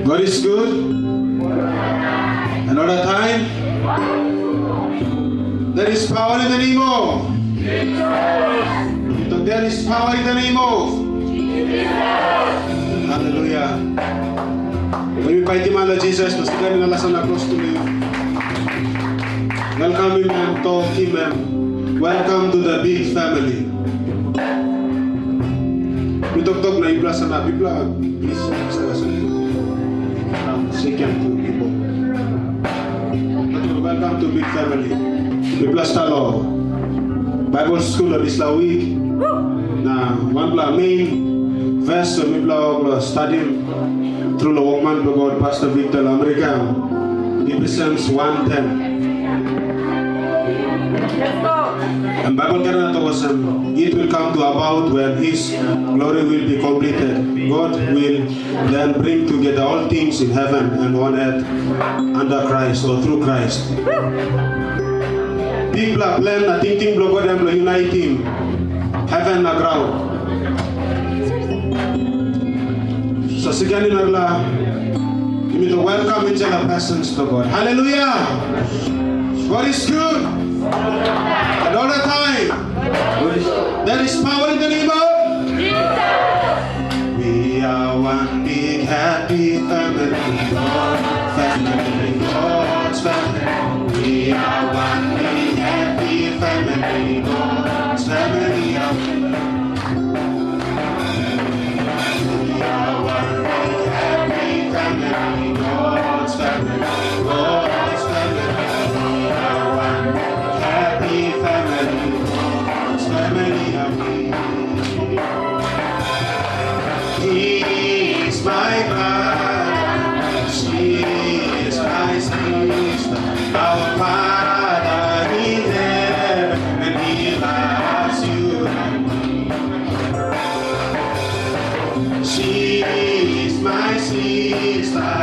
God is good. Another time. There is power in the name of. There is power in the name of. Hallelujah. We invite him, Lord Jesus, to stand in the lesson across to you. Welcome him and talk him and welcome to the big family. We talk na ibla sana bibla. Please, second to people. Welcome to big family. Bibla stalo. Bible school this week. Na one main verse bibla studying through the woman of God, Pastor Victor America. Ephesians 1:10. And Bible it will come to about when His glory will be completed. God will then bring together all things in heaven and on earth under Christ or through Christ. People are planning a thinking block God and uniting heaven and ground. So secondly, you need to welcome into the presence of God. Hallelujah! God is good. And all the time. There is power in the name of Jesus. We are one big happy family. God's family. God's family. We are one big happy family. God's family. We are one big happy family. God's family. God's family. We are one happy family. God's family of me. He is my brother. She is my sister. Our Father in heaven, and He loves you and me. She is my sister.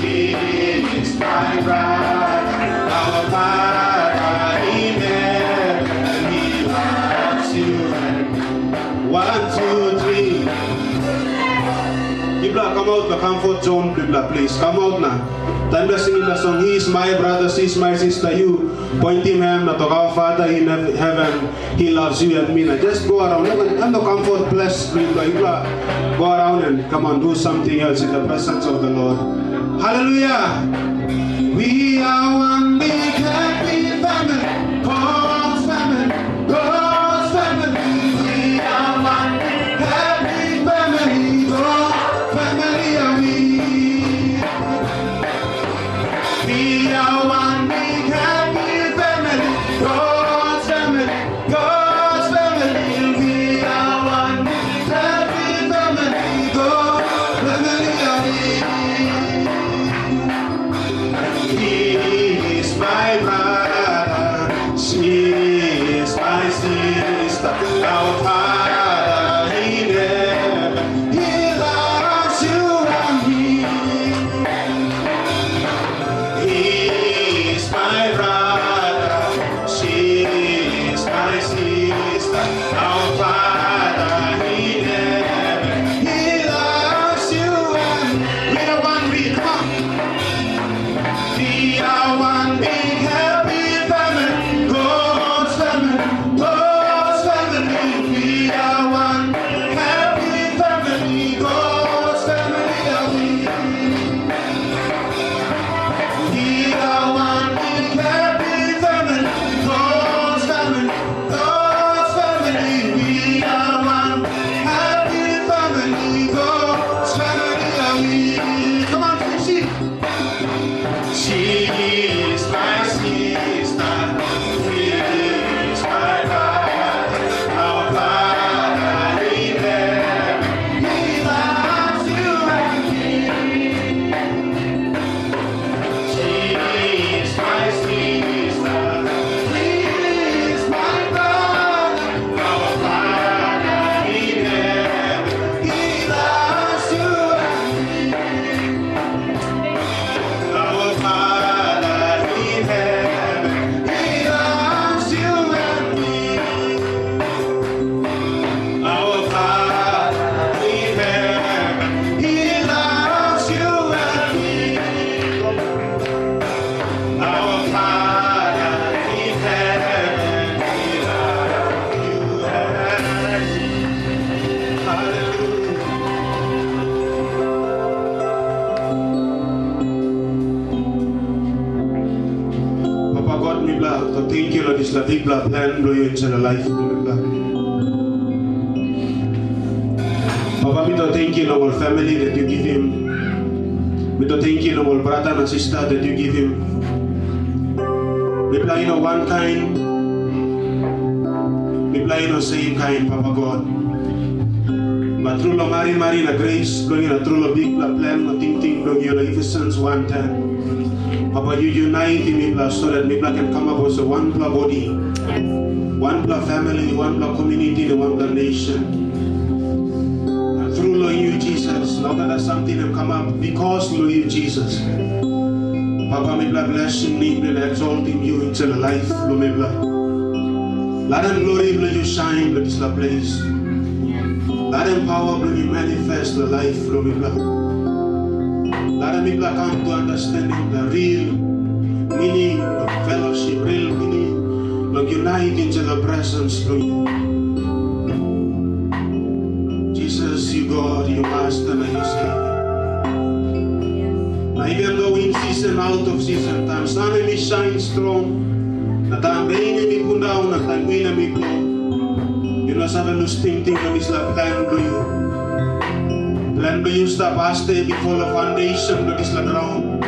He is my brother. Our Father in heaven, and He loves you and me. 1, 2, 3. People come out the comfort zone, people, please. Come out now. Time to sing the song. He is my brother, she is my sister. You point him to our Father in heaven. He loves you and me. Now just go around. And the comfort place, people. Go around and come on, do something else in the presence of the Lord. Hallelujah. We are one big happy family. God's family. God's family. We are one big happy family. God's family are we. We are one big happy family. God's family. God's family. We are one big happy family. God's family are we. He is my brother. to thank you, Lord, this la big blood plan, Lord, you in the life, Lord. Papa, me to thank you, Lord, our family that you give him. Me to thank you, Lord, brother and sister that you give him. Me play in one kind. Me play in the same kind, Papa God. But through the Marina grace, Lord, you through the big blood plan, I think, Lord, you Ephesians 1:10. Papa, you unite me, so that me can come up as a one blood body, one blood family, one blood community, and one blood nation. And through Lord you, Jesus, now that something have come up because Lord you, Jesus. Papa, me bless you, me exalting you into the life, Lord me let them glory, let you shine, let this place. Let them power, let you manifest the life, Lord me Let them come to understanding the real meaning of fellowship, real meaning of uniting in the presence of you. Jesus, you God, you Master, and you Savior. Now even though in season, out of season, time sun me shine strong, na time rain me put down, na time wind me blow. You know, some of those things of this plan to you. Plan to use the past day before the foundation to this ground.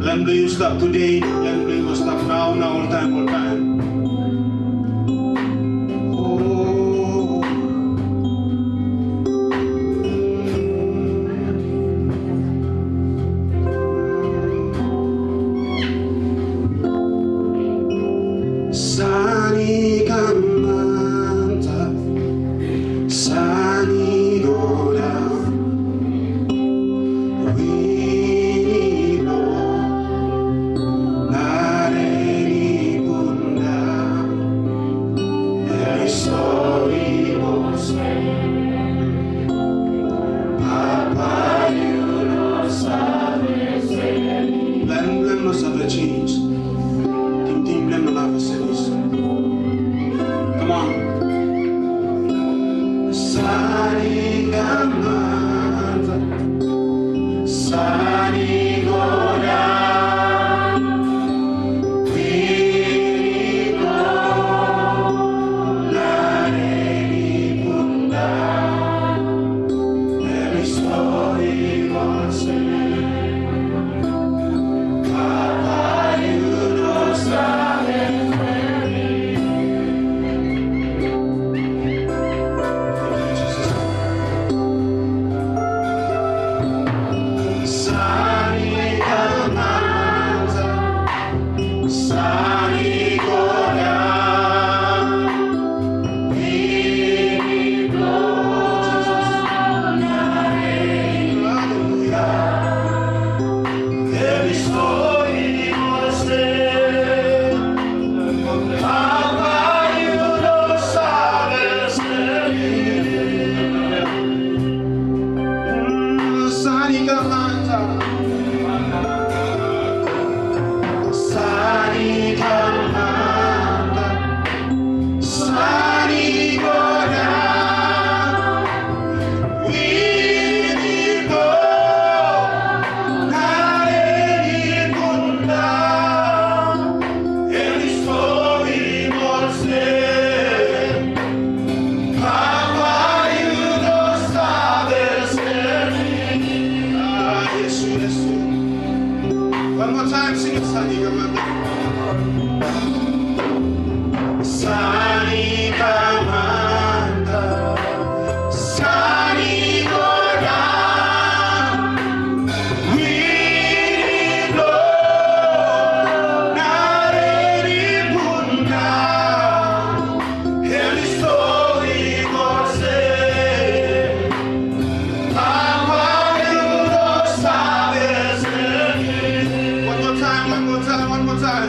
Plan to use that today. Plan to use that now, all time, all time. Oh. Sani kamanta, sani goda. One more time.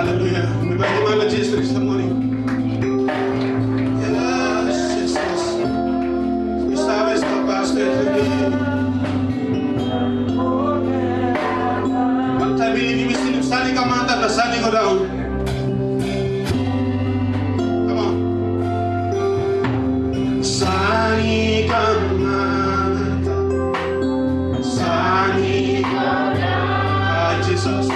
Hallelujah. We buy the man Jesus this morning. Yes, yes, yes. We start with the basket for me. One time we see him standing come out and the sun go down. Come on. Sunny come out. Sunny go down. Jesus.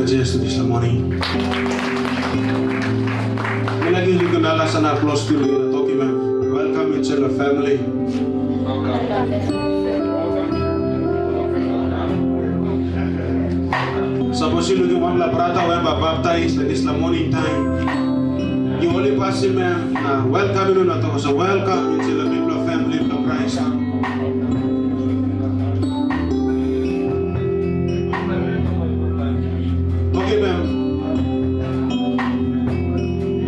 Jesus this morning. May I give you an applause to you, talking welcome into the family. Suppose you look at brother who are baptized this morning time. You only pass him welcome you, so welcome into the people of family of Christ.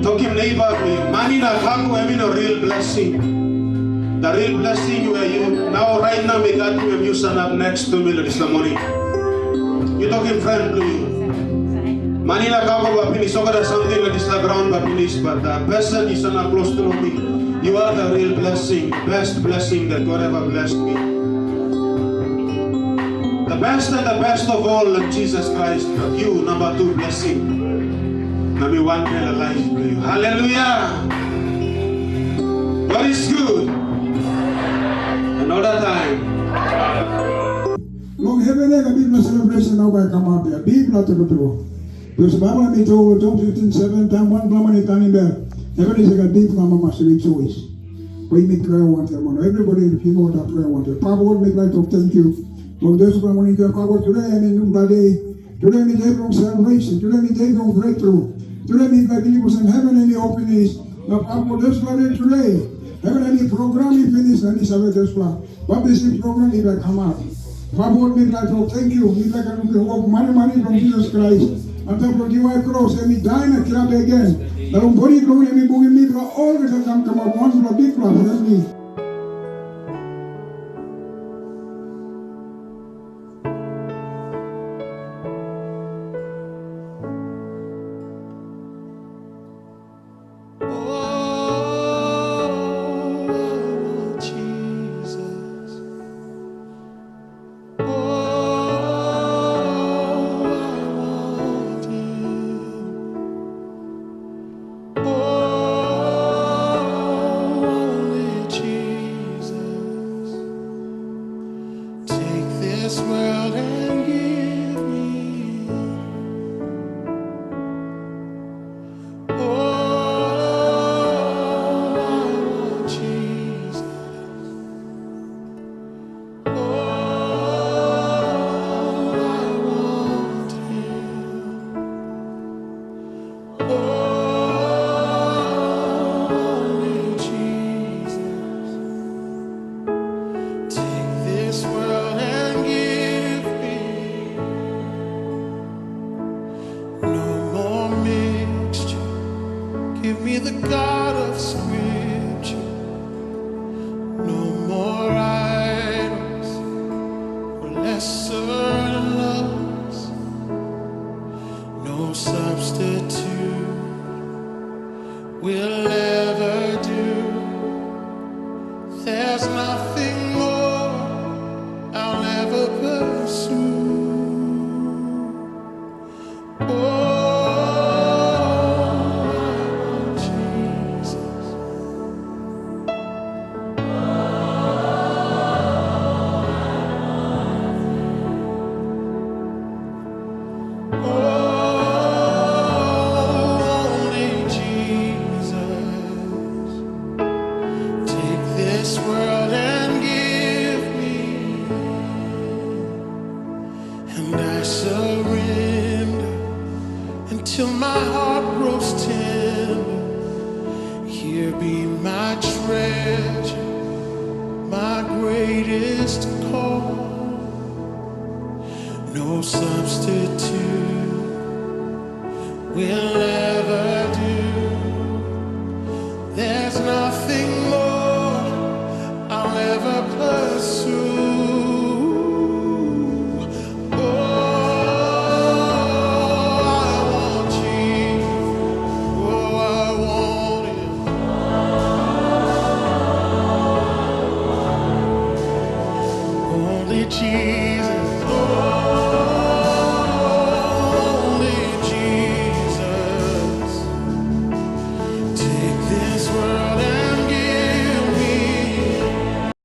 Talk him neighbor, money na kaku having a real blessing. The real blessing where you now right now we got him you stand up next to me this morning. You talking friend to you. Money na kaku but finish over something that is the ground but finish but the person is not close to me. You are the real blessing, best blessing that God ever blessed me. The best and the best of all of Jesus Christ. You, number 2 blessing. Number 1 better life for you. Hallelujah. God is good. Another time. Long heaven and a Bible celebration now by come up here. Bible to go. Because the Bible me told John 15:7 time 1 Blamani Tani Bell. Heaven is like a deep from a master choice. We make prayer wanted. Everybody in the people that prayer wanted. Papa would make light of thank you. Lord, this one when you can cover today and in the day. Today is day from salvation. Today is day from breakthrough. Today is like believers in heaven and the open is. Now Papa, this one today. Heaven any program you finish and it's about this one. But this program is like come out. Papa would make light of thank you. We like a money from Jesus Christ. And then for you I cross and we die and clap again. Now body glory and we boogie me for all the time come up once for a big plan. That's me. Jesus.